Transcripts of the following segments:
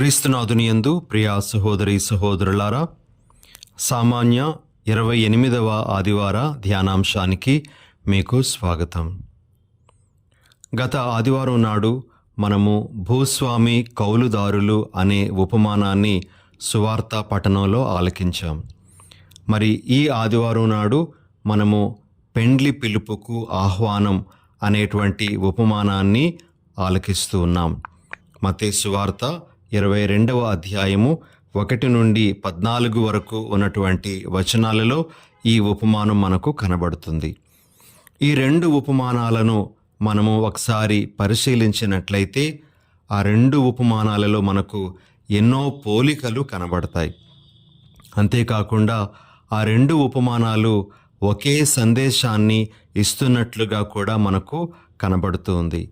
క్రీస్తునాథునియందు ప్రియా సహోదరి సహోదరులారా, సామాన్య 28వ ఆదివార ధ్యానాంశానికి మీకు స్వాగతం. గత ఆదివారం నాడు మనము భూస్వామి కౌలుదారులు అనే ఉపమానాన్ని సువార్త పఠనంలో ఆలకించాం. మరి ఈ ఆదివారం నాడు మనము పెండ్లి పిలుపుకు ఆహ్వానం అనేటువంటి ఉపమానాన్ని ఆలకిస్తూ ఉన్నాం. మత్తయి సువార్త 22వ అధ్యాయము 1 నుండి 14 వరకు ఉన్నటువంటి వచనాలలో ఈ ఉపమానం మనకు కనబడుతుంది. ఈ రెండు ఉపమానాలను మనము ఒకసారి పరిశీలించినట్లయితే ఆ రెండు ఉపమానాలలో మనకు ఎన్నో పోలికలు కనబడతాయి. అంతేకాకుండా ఆ రెండు ఉపమానాలు ఒకే సందేశాన్ని ఇస్తున్నట్లుగా కూడా మనకు కనబడుతుంది.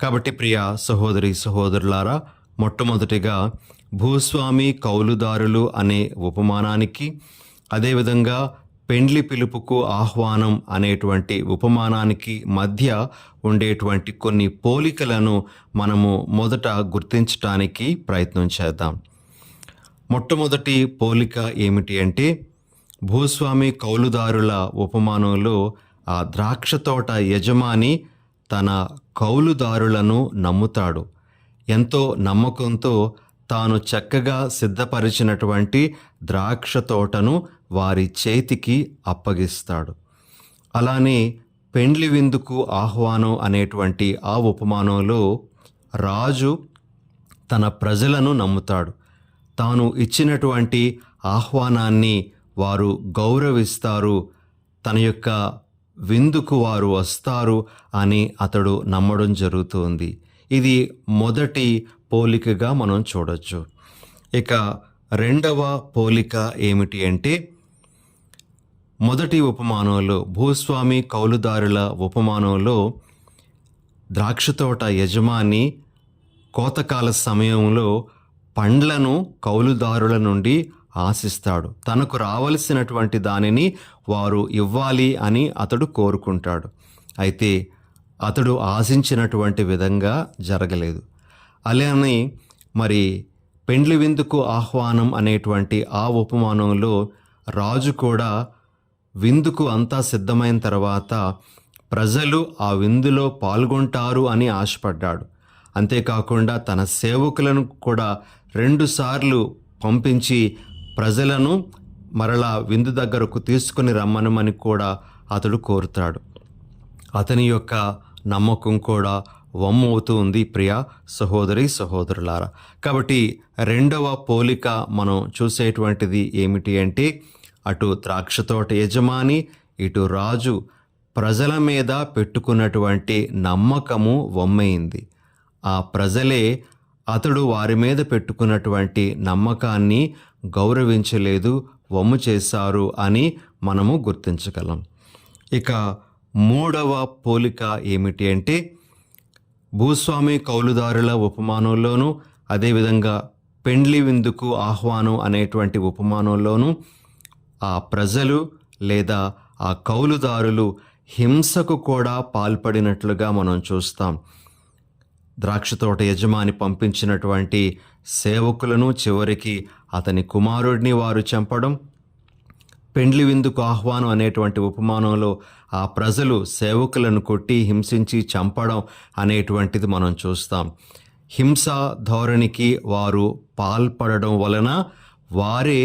కాబట్టి ప్రియ సహోదరి సహోదరులారా, మొట్టమొదటిగా భూస్వామి కౌలుదారులు అనే ఉపమానానికి, అదేవిధంగా పెండ్లి పిలుపుకు ఆహ్వానం అనేటువంటి ఉపమానానికి మధ్య ఉండేటువంటి కొన్ని పోలికలను మనము మొదట గుర్తించటానికి ప్రయత్నం చేద్దాం. మొట్టమొదటి పోలిక ఏమిటి అంటే, భూస్వామి కౌలుదారుల ఉపమానంలో ఆ ద్రాక్ష తోట యజమాని తన కౌలుదారులను నమ్ముతాడు. ఎంతో నమ్మకంతో తాను చక్కగా సిద్ధపరిచినటువంటి ద్రాక్ష తోటను వారి చేతికి అప్పగిస్తాడు. అలానే పెండ్లి విందుకు ఆహ్వానం అనేటువంటి ఆ ఉపమానంలో రాజు తన ప్రజలను నమ్ముతాడు. తాను ఇచ్చినటువంటి ఆహ్వానాన్ని వారు గౌరవిస్తారు, తన యొక్క విందుకు వారు వస్తారు అని అతడు నమ్మడం జరుగుతుంది. ఇది మొదటి పోలికగా మనం చూడొచ్చు. ఇక రెండవ పోలిక ఏమిటి అంటే, మొదటి ఉపమానంలో భూస్వామి కౌలుదారుల ఉపమానంలో ద్రాక్ష తోట యజమాని కోతకాల సమయంలో పండ్లను కౌలుదారుల నుండి ఆశిస్తాడు. తనకు రావలసినటువంటి దానిని వారు ఇవ్వాలి అని అతడు కోరుకుంటాడు. అయితే అతడు ఆశించినటువంటి విధంగా జరగలేదు. అలానే మరి పెండ్లి విందుకు ఆహ్వానం అనేటువంటి ఆ ఉపమానంలో రాజు కూడా విందుకు అంతా సిద్ధమైన తర్వాత ప్రజలు ఆ విందులో పాల్గొంటారు అని ఆశపడ్డాడు. అంతేకాకుండా తన సేవకులను కూడా 2 సార్లు పంపించి ప్రజలను మరలా విందు దగ్గరకు తీసుకుని రమ్మనమని కూడా అతడు కోరుతాడు. అతని యొక్క నమ్మకం కూడా వమ్మవుతూ ఉంది ప్రియ సహోదరి సహోదరులారా. కాబట్టి రెండవ పోలిక మనం చూసేటువంటిది ఏమిటి అంటే, అటు ద్రాక్ష తోట యజమాని, ఇటు రాజు ప్రజల మీద పెట్టుకున్నటువంటి నమ్మకము వమ్మయింది. ఆ ప్రజలే అతడు వారి మీద పెట్టుకున్నటువంటి నమ్మకాన్ని గౌరవించలేదు, వమ్ము చేశారు అని మనము గుర్తించగలం. ఇక మూడవ పోలిక ఏమిటి అంటే, భూస్వామి కౌలుదారుల ఉపమానంలోను, అదేవిధంగా పెండ్లి విందుకు ఆహ్వానం అనేటువంటి ఉపమానంలోను ఆ ప్రజలు లేదా ఆ కౌలుదారులు హింసకు కూడా పాల్పడినట్లుగా మనం చూస్తాం. ద్రాక్ష తోట యజమాని పంపించినటువంటి సేవకులను చివరికి అతని కుమారుడిని వారు చంపడం, పెండ్లి విందుకు ఆహ్వానం అనేటువంటి ఉపమానంలో ఆ ప్రజలు సేవకులను కొట్టి హింసించి చంపడం అనేటువంటిది మనం చూస్తాం. హింసా ధోరణికి వారు పాల్పడడం వలన వారే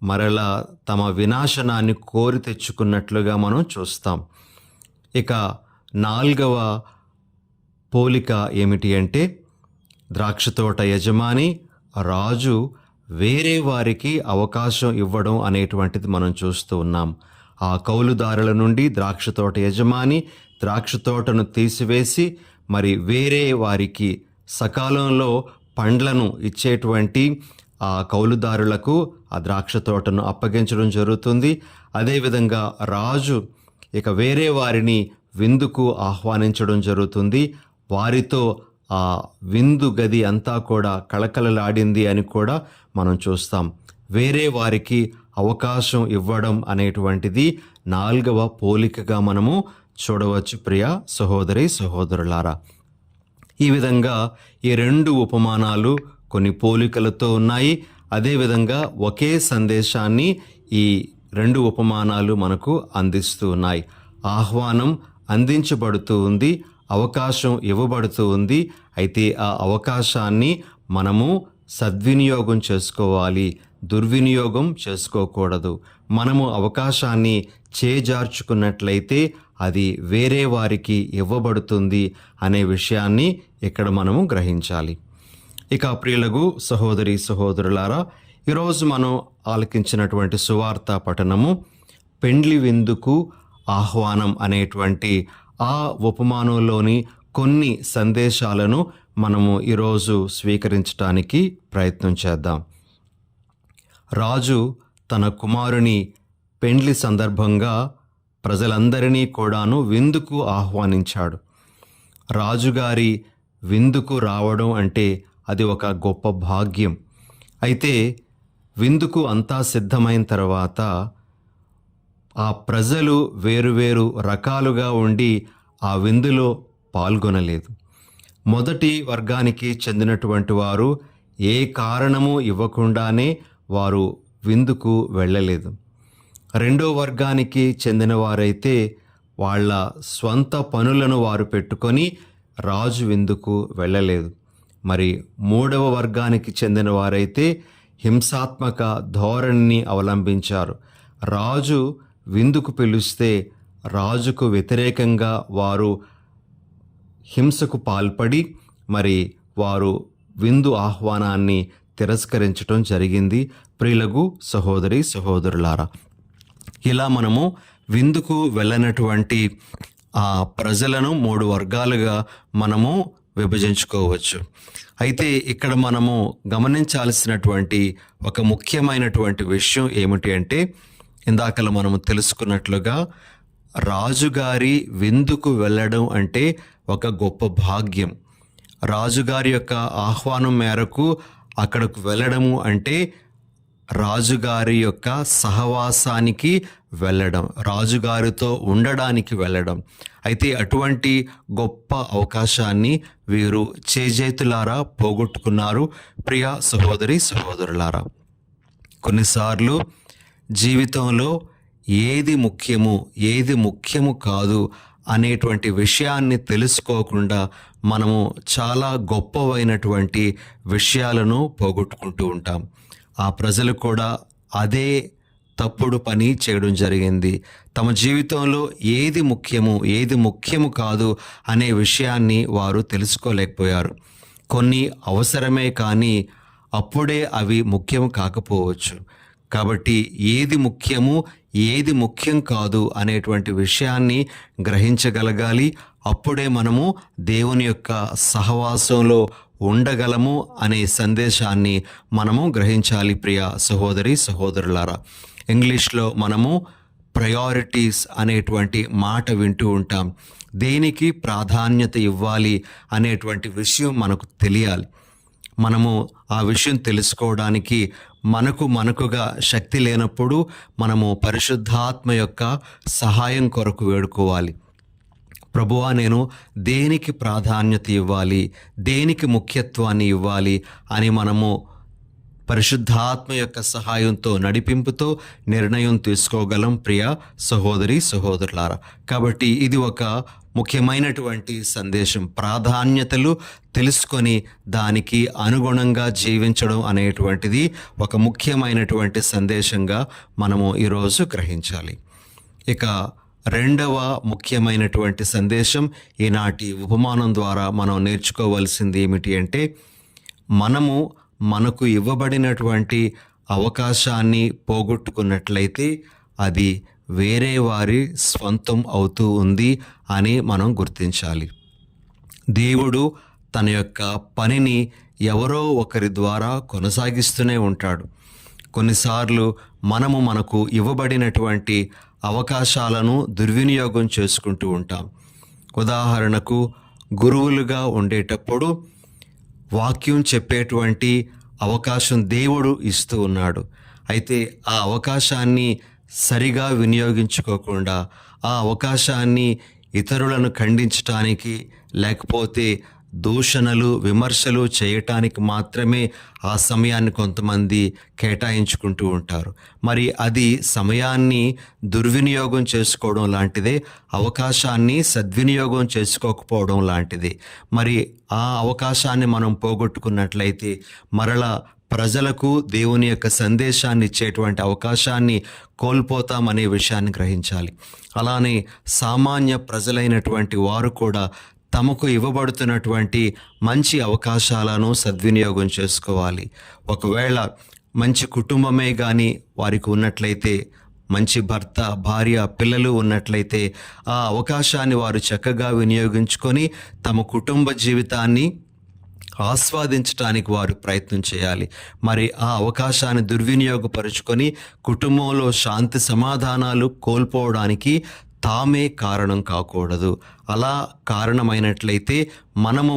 మరలా తమ వినాశనాన్ని కోరి తెచ్చుకున్నట్లుగా మనం చూస్తాం. ఇక నాలుగవ పోలిక ఏమిటి అంటే, ద్రాక్ష తోట యజమాని రాజు వేరే వారికి అవకాశం ఇవ్వడం అనేటువంటిది మనం చూస్తూ ఉన్నాం. ఆ కౌలుదారుల నుండి ద్రాక్ష తోట యజమాని ద్రాక్ష తోటను తీసివేసి మరి వేరే వారికి సకాలంలో పండ్లను ఇచ్చేటువంటి ఆ కౌలుదారులకు ఆ ద్రాక్ష తోటను అప్పగించడం జరుగుతుంది. అదేవిధంగా రాజు ఇక వేరే వారిని విందుకు ఆహ్వానించడం జరుగుతుంది. వారితో ఆ విందు గది అంతా కూడా కళకళలాడింది అని కూడా మనం చూస్తాం. వేరే వారికి అవకాశం ఇవ్వడం అనేటువంటిది నాలుగవ పోలికగా మనము చూడవచ్చు ప్రియ సహోదరి సహోదరులారా. ఈ విధంగా ఈ రెండు ఉపమానాలు కొన్ని పోలికలతో ఉన్నాయి. అదేవిధంగా ఒకే సందేశాన్ని ఈ 2 ఉపమానాలు మనకు అందిస్తూ ఉన్నాయి. ఆహ్వానం అందించబడుతూ ఉంది, అవకాశం ఇవ్వబడుతూ ఉంది. అయితే ఆ అవకాశాన్ని మనము సద్వినియోగం చేసుకోవాలి, దుర్వినియోగం చేసుకోకూడదు. మనము అవకాశాన్ని చేజార్చుకున్నట్లయితే అది వేరే వారికి ఇవ్వబడుతుంది అనే విషయాన్ని ఇక్కడ మనము గ్రహించాలి. ఇక ప్రియులకు సహోదరి సహోదరులారా, ఈరోజు మనం ఆలకించినటువంటి సువార్త పఠనము పెండ్లి విందుకు ఆహ్వానం అనేటువంటి ఆ ఉపమానంలోని కొన్ని సందేశాలను మనము ఈరోజు స్వీకరించడానికి ప్రయత్నం చేద్దాం. రాజు తన కుమారుని పెండ్లి సందర్భంగా ప్రజలందరినీ కూడాను విందుకు ఆహ్వానించాడు. రాజుగారి విందుకు రావడం అంటే అది ఒక గొప్ప భాగ్యం. అయితే విందుకు అంతా సిద్ధమైన తర్వాత ఆ ప్రజలు వేరువేరు రకాలుగా ఉండి ఆ విందులో పాల్గొనలేదు. మొదటి వర్గానికి చెందినటువంటి వారు ఏ కారణము ఇవ్వకుండానే వారు విందుకు వెళ్ళలేదు. రెండో వర్గానికి చెందిన వారైతే వాళ్ళ స్వంత పనులను వారు పెట్టుకొని రాజు విందుకు వెళ్ళలేదు. మరి మూడవ వర్గానికి చెందిన వారైతే హింసాత్మక ధోరణిని అవలంబించారు. రాజు విందుకు పిలిస్తే రాజుకు వ్యతిరేకంగా వారు హింసకు పాల్పడి మరి వారు విందు ఆహ్వానాన్ని తిరస్కరించడం జరిగింది. ప్రియులకు సహోదరి సహోదరులారా, ఇలా మనము విందుకు వెళ్ళనటువంటి ఆ ప్రజలను 3 వర్గాలుగా మనము విభజించుకోవచ్చు. అయితే ఇక్కడ మనము గమనించాల్సినటువంటి ఒక ముఖ్యమైనటువంటి విషయం ఏమిటి అంటే, ఇందాకలా మనము తెలుసుకున్నట్లుగా రాజుగారి విందుకు వెళ్ళడం అంటే ఒక గొప్ప భాగ్యం. రాజుగారి యొక్క ఆహ్వానం మేరకు అక్కడకు వెళ్ళడము అంటే రాజుగారి యొక్క సహవాసానికి వెళ్ళడం, రాజుగారితో ఉండడానికి వెళ్ళడం. అయితే అటువంటి గొప్ప అవకాశాన్ని వీరు చేజేతులారా పోగొట్టుకున్నారు. ప్రియ సహోదరి సహోదరులారా, కొన్నిసార్లు జీవితంలో ఏది ముఖ్యము ఏది ముఖ్యము కాదు అనేటువంటి విషయాన్ని తెలుసుకోకుండా మనము చాలా గొప్పవైనటువంటి విషయాలను పోగొట్టుకుంటూ ఉంటాం. ఆ ప్రజలు కూడా అదే తప్పుడు పని చేయడం జరిగింది. తమ జీవితంలో ఏది ముఖ్యము ఏది ముఖ్యము కాదు అనే విషయాన్ని వారు తెలుసుకోలేకపోయారు. కొన్ని అవసరమే కానీ అప్పుడే అవి ముఖ్యం కాకపోవచ్చు. కాబట్టి ఏది ముఖ్యము ఏది ముఖ్యం కాదు అనేటువంటి విషయాన్ని గ్రహించగలగాలి. అప్పుడే మనము దేవుని యొక్క సహవాసంలో ఉండగలము అనే సందేశాన్ని మనము గ్రహించాలి. ప్రియ సహోదరి సహోదరులారా, ఇంగ్లీష్లో మనము ప్రయారిటీస్ అనేటువంటి మాట వింటూ ఉంటాం. దేనికి ప్రాధాన్యత ఇవ్వాలి అనేటువంటి విషయం మనకు తెలియాలి. మనము ఆ విషయం తెలుసుకోవడానికి మనకుగా శక్తి లేనప్పుడు మనము పరిశుద్ధాత్మ యొక్క సహాయం కొరకు వేడుకోవాలి. ప్రభువా, నేను దేనికి ప్రాధాన్యత ఇవ్వాలి, దేనికి ముఖ్యత్వాన్ని ఇవ్వాలి అని మనము పరిశుద్ధాత్మ యొక్క సహాయంతో నడిపింపుతో నిర్ణయం తీసుకోగలం. ప్రియ సహోదరి సహోదరులారా, కాబట్టి ఇది ఒక ముఖ్యమైనటువంటి సందేశం. ప్రాధాన్యతలు తెలుసుకొని దానికి అనుగుణంగా జీవించడం అనేటువంటిది ఒక ముఖ్యమైనటువంటి సందేశంగా మనము ఈరోజు గ్రహించాలి. ఇక రెండవ ముఖ్యమైనటువంటి సందేశం ఈనాటి ఉపమానం ద్వారా మనం నేర్చుకోవాల్సింది ఏమిటి అంటే, మనకు ఇవ్వబడినటువంటి అవకాశాన్ని పోగొట్టుకున్నట్లయితే అది వేరే వారి స్వంతం అవుతూ ఉంది అని మనం గుర్తించాలి. దేవుడు తన యొక్క పనిని ఎవరో ఒకరి ద్వారా కొనసాగిస్తూనే ఉంటాడు. కొన్నిసార్లు మనకు ఇవ్వబడినటువంటి అవకాశాలను దుర్వినియోగం చేసుకుంటూ ఉంటాం. ఉదాహరణకు, గురువులుగా ఉండేటప్పుడు వాక్యం చెప్పేటువంటి అవకాశం దేవుడు ఇస్తూ ఉన్నాడు. అయితే ఆ అవకాశాన్ని సరిగా వినియోగించుకోకుండా ఆ అవకాశాన్ని ఇతరులను ఖండించటానికి లేకపోతే దూషణలు, విమర్శలు చేయటానికి మాత్రమే ఆ సమయాన్ని కొంతమంది కేటాయించుకుంటూ ఉంటారు. మరి అది సమయాన్ని దుర్వినియోగం చేసుకోవడం లాంటిదే, అవకాశాన్ని సద్వినియోగం చేసుకోకపోవడం లాంటిది. మరి ఆ అవకాశాన్ని మనం పోగొట్టుకున్నట్లయితే మరలా ప్రజలకు దేవుని యొక్క సందేశాన్ని ఇచ్చేటువంటి అవకాశాన్ని కోల్పోతామనే విషయాన్ని గ్రహించాలి. అలానే సామాన్య ప్రజలైనటువంటి వారు కూడా తమకు ఇవ్వబడుతున్నటువంటి మంచి అవకాశాలను సద్వినియోగం చేసుకోవాలి. ఒకవేళ మంచి కుటుంబమే కానీ వారికి ఉన్నట్లయితే, మంచి భర్త, భార్య, పిల్లలు ఉన్నట్లయితే ఆ అవకాశాన్ని వారు చక్కగా వినియోగించుకొని తమ కుటుంబ జీవితాన్ని ఆస్వాదించడానికి వారు ప్రయత్నం చేయాలి. మరి ఆ అవకాశాన్ని దుర్వినియోగపరుచుకొని కుటుంబంలో శాంతి సమాధానాలు కోల్పోవడానికి తామే కారణం కాకూడదు. అలా కారణమైనట్లయితే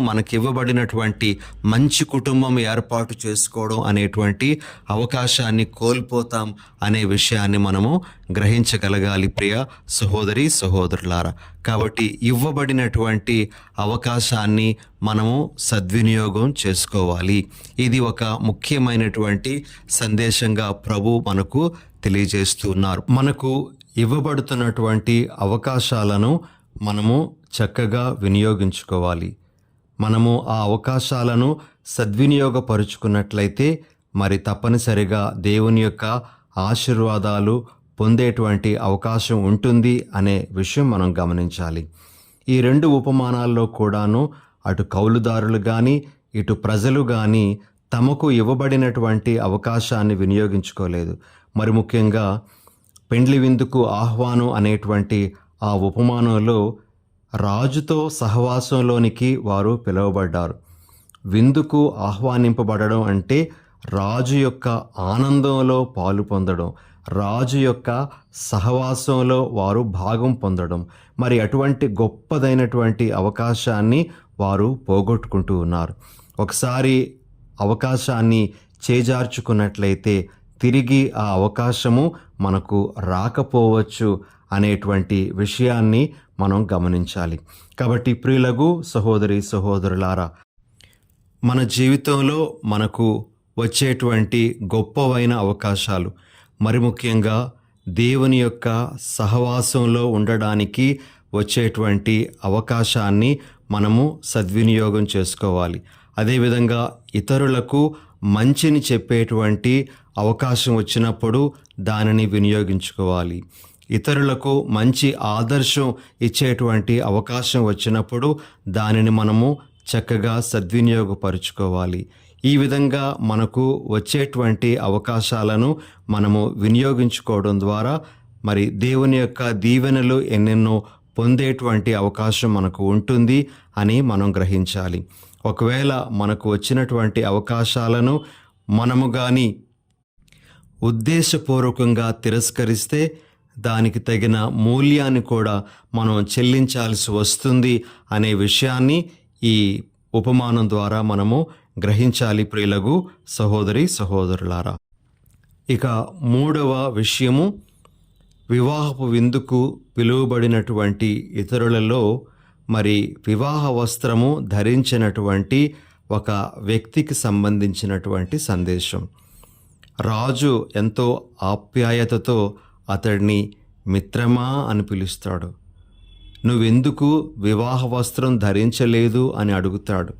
మనకివ్వబడినటువంటి మంచి కుటుంబం ఏర్పాటు చేసుకోవడం అనేటువంటి అవకాశాన్ని కోల్పోతాం అనే విషయాన్ని మనము గ్రహించగలగాలి ప్రియ సహోదరి సహోదరులారా. కాబట్టి ఇవ్వబడినటువంటి అవకాశాన్ని మనము సద్వినియోగం చేసుకోవాలి. ఇది ఒక ముఖ్యమైనటువంటి సందేశంగా ప్రభు మనకు తెలియజేస్తున్నారు. మనకు ఇవ్వబడుతున్నటువంటి అవకాశాలను మనము చక్కగా వినియోగించుకోవాలి. మనము ఆ అవకాశాలను సద్వినియోగపరుచుకున్నట్లయితే మరి తప్పనిసరిగా దేవుని యొక్క ఆశీర్వాదాలు పొందేటువంటి అవకాశం ఉంటుంది అనే విషయం మనం గమనించాలి. ఈ 2 ఉపమానాల్లో కూడాను అటు కౌలుదారులు కానీ ఇటు ప్రజలు కానీ తమకు ఇవ్వబడినటువంటి అవకాశాన్ని వినియోగించుకోలేదు. మరి ముఖ్యంగా పెండ్లి విందుకు ఆహ్వానం అనేటువంటి ఆ ఉపమానంలో రాజుతో సహవాసంలోనికి వారు పిలువబడ్డారు. విందుకు ఆహ్వానింపబడడం అంటే రాజు యొక్క ఆనందంలో పాలు పొందడం, రాజు యొక్క సహవాసంలో వారు భాగం పొందడం. మరి అటువంటి గొప్పదైనటువంటి అవకాశాన్ని వారు పోగొట్టుకుంటూ ఉన్నారు. ఒకసారి అవకాశాన్ని చేజార్చుకున్నట్లయితే తిరిగి ఆ అవకాశము మనకు రాకపోవచ్చు అనేటువంటి విషయాన్ని మనం గమనించాలి. కాబట్టి ప్రియులకు సహోదరి సహోదరులారా, మన జీవితంలో మనకు వచ్చేటువంటి గొప్పవైన అవకాశాలు, మరి ముఖ్యంగా దేవుని యొక్క సహవాసంలో ఉండడానికి వచ్చేటువంటి అవకాశాన్ని మనము సద్వినియోగం చేసుకోవాలి. అదేవిధంగా ఇతరులకు మంచిని చెప్పేటువంటి అవకాశం వచ్చినప్పుడు దానిని వినియోగించుకోవాలి. ఇతరులకు మంచి ఆదర్శం ఇచ్చేటువంటి అవకాశం వచ్చినప్పుడు దానిని మనము చక్కగా సద్వినియోగపరుచుకోవాలి. ఈ విధంగా మనకు వచ్చేటువంటి అవకాశాలను మనము వినియోగించుకోవడం ద్వారా మరి దేవుని యొక్క దీవెనలు ఎన్నెన్నో పొందేటువంటి అవకాశం మనకు ఉంటుంది అని మనం గ్రహించాలి. ఒకవేళ మనకు వచ్చినటువంటి అవకాశాలను మనము కానీ ఉద్దేశపూర్వకంగా తిరస్కరిస్తే దానికి తగిన మూల్యాన్ని కూడా మనం చెల్లించాల్సి వస్తుంది అనే విషయాన్ని ఈ ఉపమానం ద్వారా మనము గ్రహించాలి ప్రియులకు సహోదరి సహోదరులారా. ఇక 3వ విషయము, వివాహపు విందుకు పిలువబడినటువంటి ఇతరులలో మరి వివాహ వస్త్రము ధరించినటువంటి ఒక వ్యక్తికి సంబంధించినటువంటి సందేశం. రాజు ఎంతో ఆప్యాయతతో అతడిని మిత్రమా అని పిలుస్తాడు. నువ్వెందుకు వివాహ వస్త్రం ధరించలేదు అని అడుగుతాడు.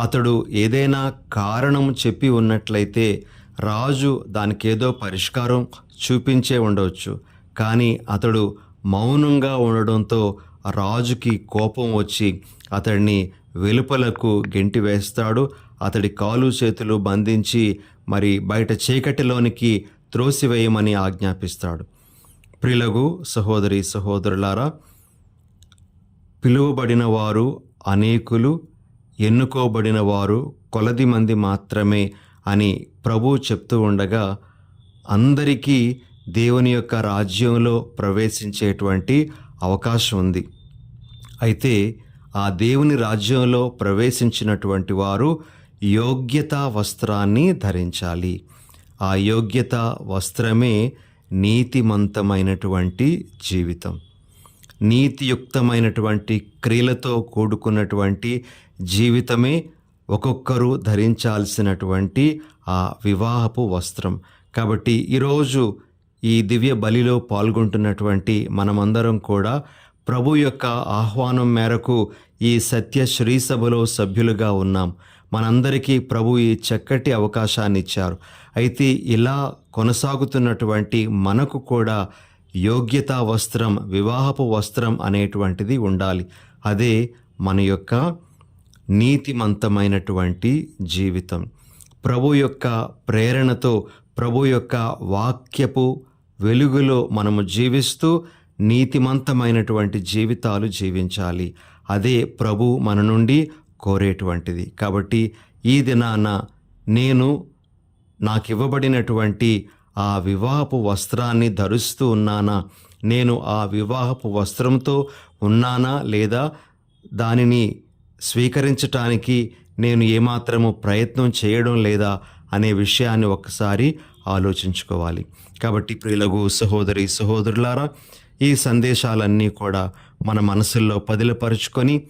అతడు ఏదైనా కారణం చెప్పి ఉన్నట్లయితే రాజు దానికేదో పరిష్కారం చూపించే ఉండవచ్చు. కానీ అతడు మౌనంగా ఉండడంతో రాజుకి కోపం వచ్చి అతడిని వెలుపలకు గెంటి వేస్తాడు. అతడి కాలు చేతులు బంధించి మరి బయట చీకటిలోనికి త్రోసివేయమని ఆజ్ఞాపిస్తాడు. ప్రియులకు సహోదరి సహోదరులారా, పిలువబడిన వారు అనేకులు, ఎన్నుకోబడిన వారు కొలది మంది మాత్రమే అని ప్రభువు చెప్తూ ఉండగా అందరికీ దేవుని యొక్క రాజ్యంలో ప్రవేశించేటువంటి అవకాశం ఉంది. అయితే ఆ దేవుని రాజ్యంలో ప్రవేశించినటువంటి వారు యోగ్యతా వస్త్రాన్ని ధరించాలి. ఆ యోగ్యతా వస్త్రమే నీతిమంతమైనటువంటి జీవితం, నీతియుక్తమైనటువంటి క్రియలతో కూడుకున్నటువంటి జీవితమే ఒక్కొక్కరు ధరించాల్సినటువంటి ఆ వివాహపు వస్త్రం. కాబట్టి ఈరోజు ఈ దివ్య బలిలో పాల్గొంటున్నటువంటి మనమందరం కూడా ప్రభు యొక్క ఆహ్వానం మేరకు ఈ సత్య శ్రీ సభలో సభ్యులుగా ఉన్నాం. మనందరికీ ప్రభు ఈ చక్కటి అవకాశాన్ని ఇచ్చారు. అయితే ఇలా కొనసాగుతున్నటువంటి మనకు కూడా యోగ్యతా వస్త్రం, వివాహపు వస్త్రం అనేటువంటిది ఉండాలి. అదే మన యొక్క నీతిమంతమైనటువంటి జీవితం. ప్రభు యొక్క ప్రేరణతో, ప్రభు యొక్క వాక్యపు వెలుగులో మనము జీవిస్తూ నీతిమంతమైనటువంటి జీవితాలు జీవించాలి. అదే ప్రభు మన నుండి కోరేటువంటిది. కాబట్టి ఈ దినాన నాకు ఇవ్వబడినటువంటి ఆ వివాహపు వస్త్రాన్ని ధరిస్తూ ఉన్నానా, నేను ఆ వివాహపు వస్త్రంతో ఉన్నానా లేదా దానిని స్వీకరించటానికి నేను ఏమాత్రము ప్రయత్నం చేయడం లేదా అనే విషయాన్ని ఒక్కసారి ఆలోచించుకోవాలి. కాబట్టి ప్రియులకు సహోదరి సహోదరులారా, ఈ సందేశాలన్నీ కూడా మన మనసుల్లో పదిలపరుచుకొని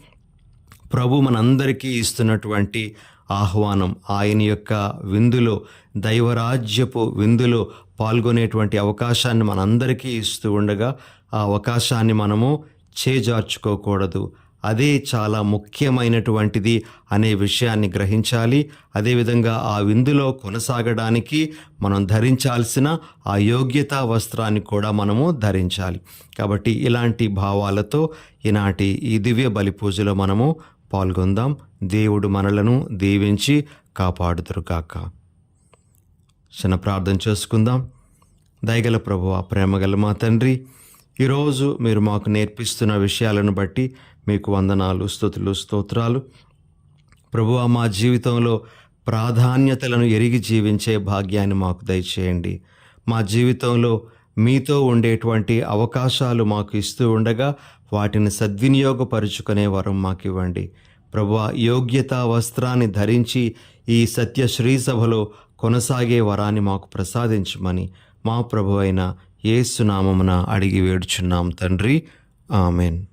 ప్రభు మనందరికీ ఇస్తున్నటువంటి ఆహ్వానం, ఆయన యొక్క విందులో, దైవరాజ్యపు విందులో పాల్గొనేటువంటి అవకాశాన్ని మనందరికీ ఇస్తూ ఉండగా ఆ అవకాశాన్ని మనము చేజార్చుకోకూడదు. అదే చాలా ముఖ్యమైనటువంటిది అనే విషయాన్ని గ్రహించాలి. అదేవిధంగా ఆ విందులో కొనసాగడానికి మనం ధరించాల్సిన ఆ యోగ్యతా వస్త్రాన్ని కూడా మనము ధరించాలి. కాబట్టి ఇలాంటి భావాలతో ఈనాటి ఈ దివ్య బలి పూజలో మనము పాల్గొందాం. దేవుడు మనలను దీవించి కాపాడుదురుగాక. చిన్న ప్రార్థన చేసుకుందాం. దయగల ప్రభువా, ప్రేమగల మా తండ్రి, ఈరోజు మీరు మాకు నేర్పిస్తున్న విషయాలను బట్టి మీకు వందనాలు, స్తుతులు, స్తోత్రాలు. ప్రభువా, మా జీవితంలో ప్రాధాన్యతలను ఎరిగి జీవించే భాగ్యాన్ని మాకు దయచేయండి. మా జీవితంలో మీతో ఉండేటువంటి అవకాశాలు మాకు ఇస్తూ ఉండగా వాటిని సద్వినియోగపరుచుకునే వరం మాకు ఇవ్వండి. ప్రభువా, యోగ్యతా వస్త్రాన్ని ధరించి ఈ సత్య శ్రీ సభలో కొనసాగే వరాన్ని మాకు ప్రసాదించమని మా ప్రభు అయిన యేసు నామమున అడిగి వేడుచున్నాం తండ్రి. ఆమెన్.